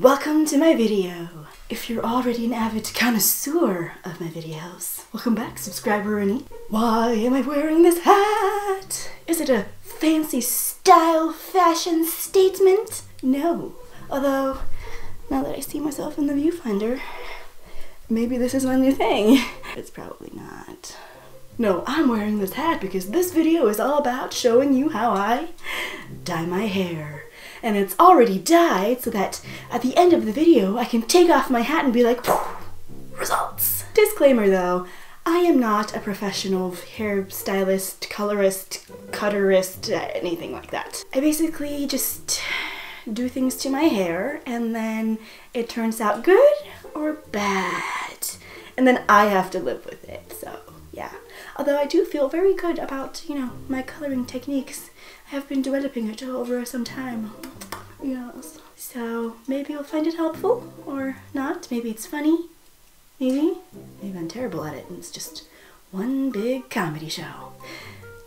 welcome to my video. If you're already an avid connoisseur of my videos, welcome back, subscriber Ernie. Why am I wearing this hat? Is it a fancy style fashion statement? No. Although, now that I see myself in the viewfinder, maybe this is my new thing. It's probably not. No, I'm wearing this hat because this video is all about showing you how I dye my hair. And it's already dyed so that at the end of the video I can take off my hat and be like, results. Disclaimer though, I am not a professional hairstylist, colorist, cutterist, anything like that. I basically just do things to my hair and then it turns out good or bad. And then I have to live with it, so yeah. Although I do feel very good about, you know, my coloring techniques. I have been developing it over some time. Yes. So maybe you'll find it helpful or not. Maybe it's funny. Maybe I'm terrible at it and it's just one big comedy show.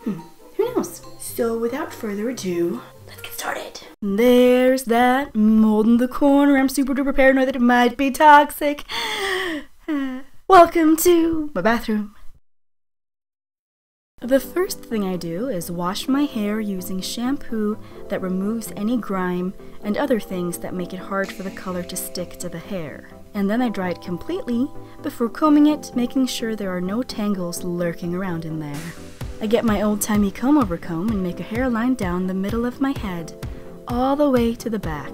Who knows? So without further ado, let's get started. There's that mold in the corner. I'm super duper paranoid that it might be toxic. Welcome to my bathroom. The first thing I do is wash my hair using shampoo that removes any grime and other things that make it hard for the color to stick to the hair. And then I dry it completely before combing it, making sure there are no tangles lurking around in there. I get my old-timey comb-over comb and make a hairline down the middle of my head, all the way to the back,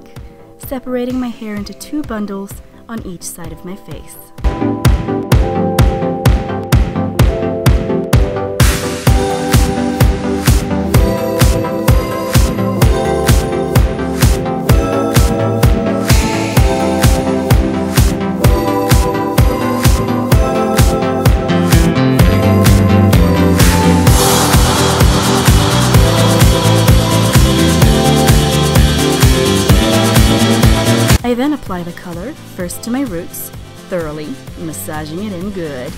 separating my hair into two bundles on each side of my face. I then apply the color, first to my roots, thoroughly, massaging it in good.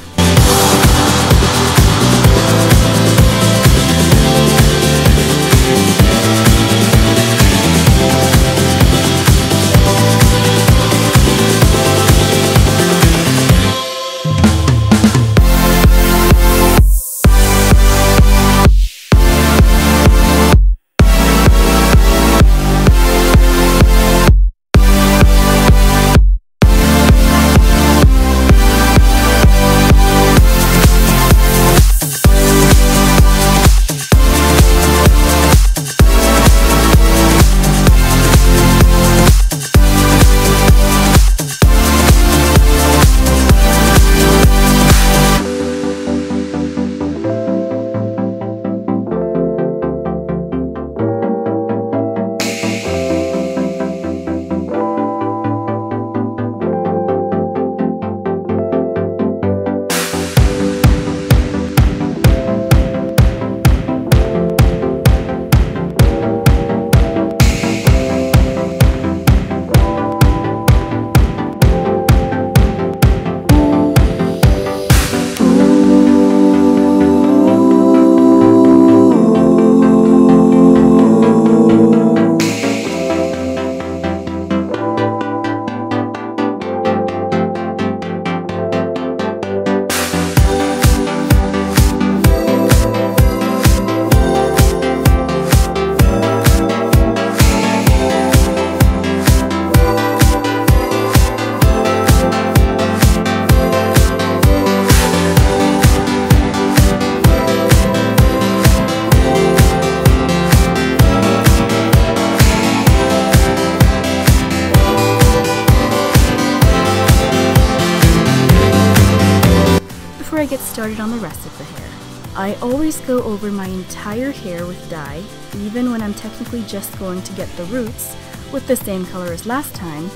Before I get started on the rest of the hair, I always go over my entire hair with dye, even when I'm technically just going to get the roots with the same color as last time,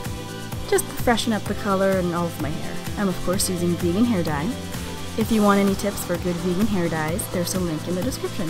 just to freshen up the color and all of my hair. I'm of course using vegan hair dye. If you want any tips for good vegan hair dyes, there's a link in the description.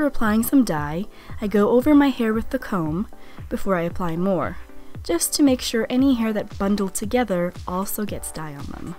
applying some dye, I go over my hair with the comb before I apply more, just to make sure any hair that bundled together also gets dye on them.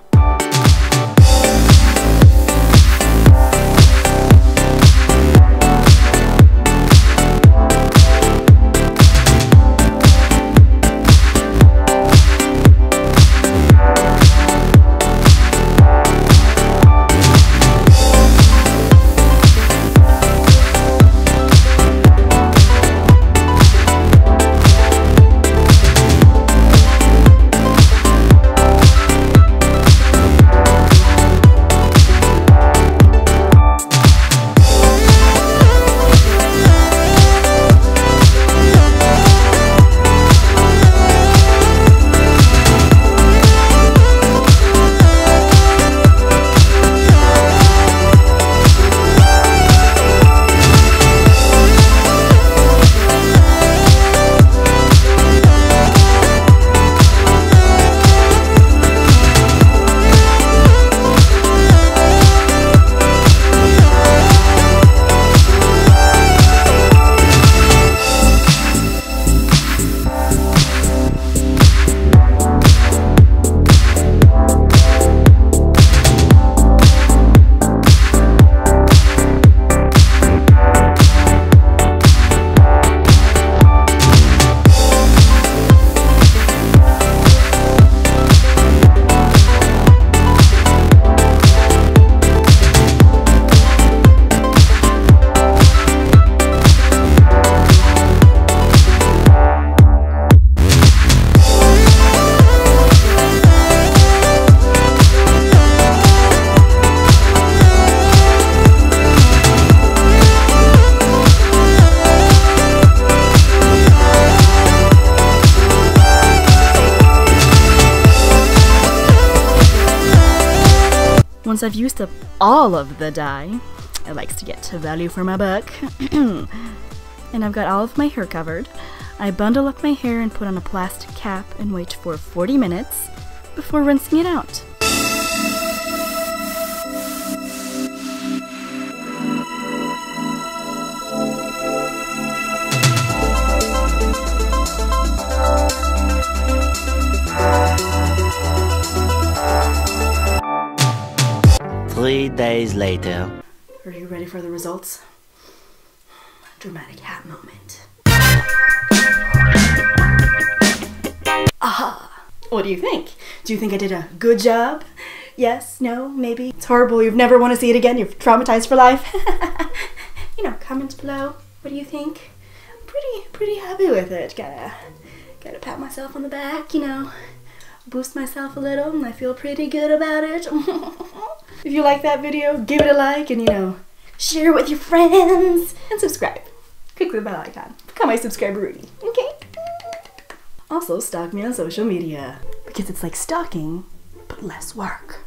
Once I've used up all of the dye, I likes to get value for my buck, and I've got all of my hair covered, I bundle up my hair and put on a plastic cap and wait for 40 minutes before rinsing it out. Three days later. Are you ready for the results? Dramatic hat moment. Aha! What do you think? Do you think I did a good job? Yes? No? Maybe? It's horrible. You'd never want to see it again. You're traumatized for life. You know, comment below. What do you think? I'm pretty happy with it. Gotta pat myself on the back, you know. Boost myself a little, and I feel pretty good about it. If you like that video, give it a like, and you know, share it with your friends, and subscribe. Click the bell icon. Become my subscriber Rudy, okay? Also, stalk me on social media, because it's like stalking, but less work.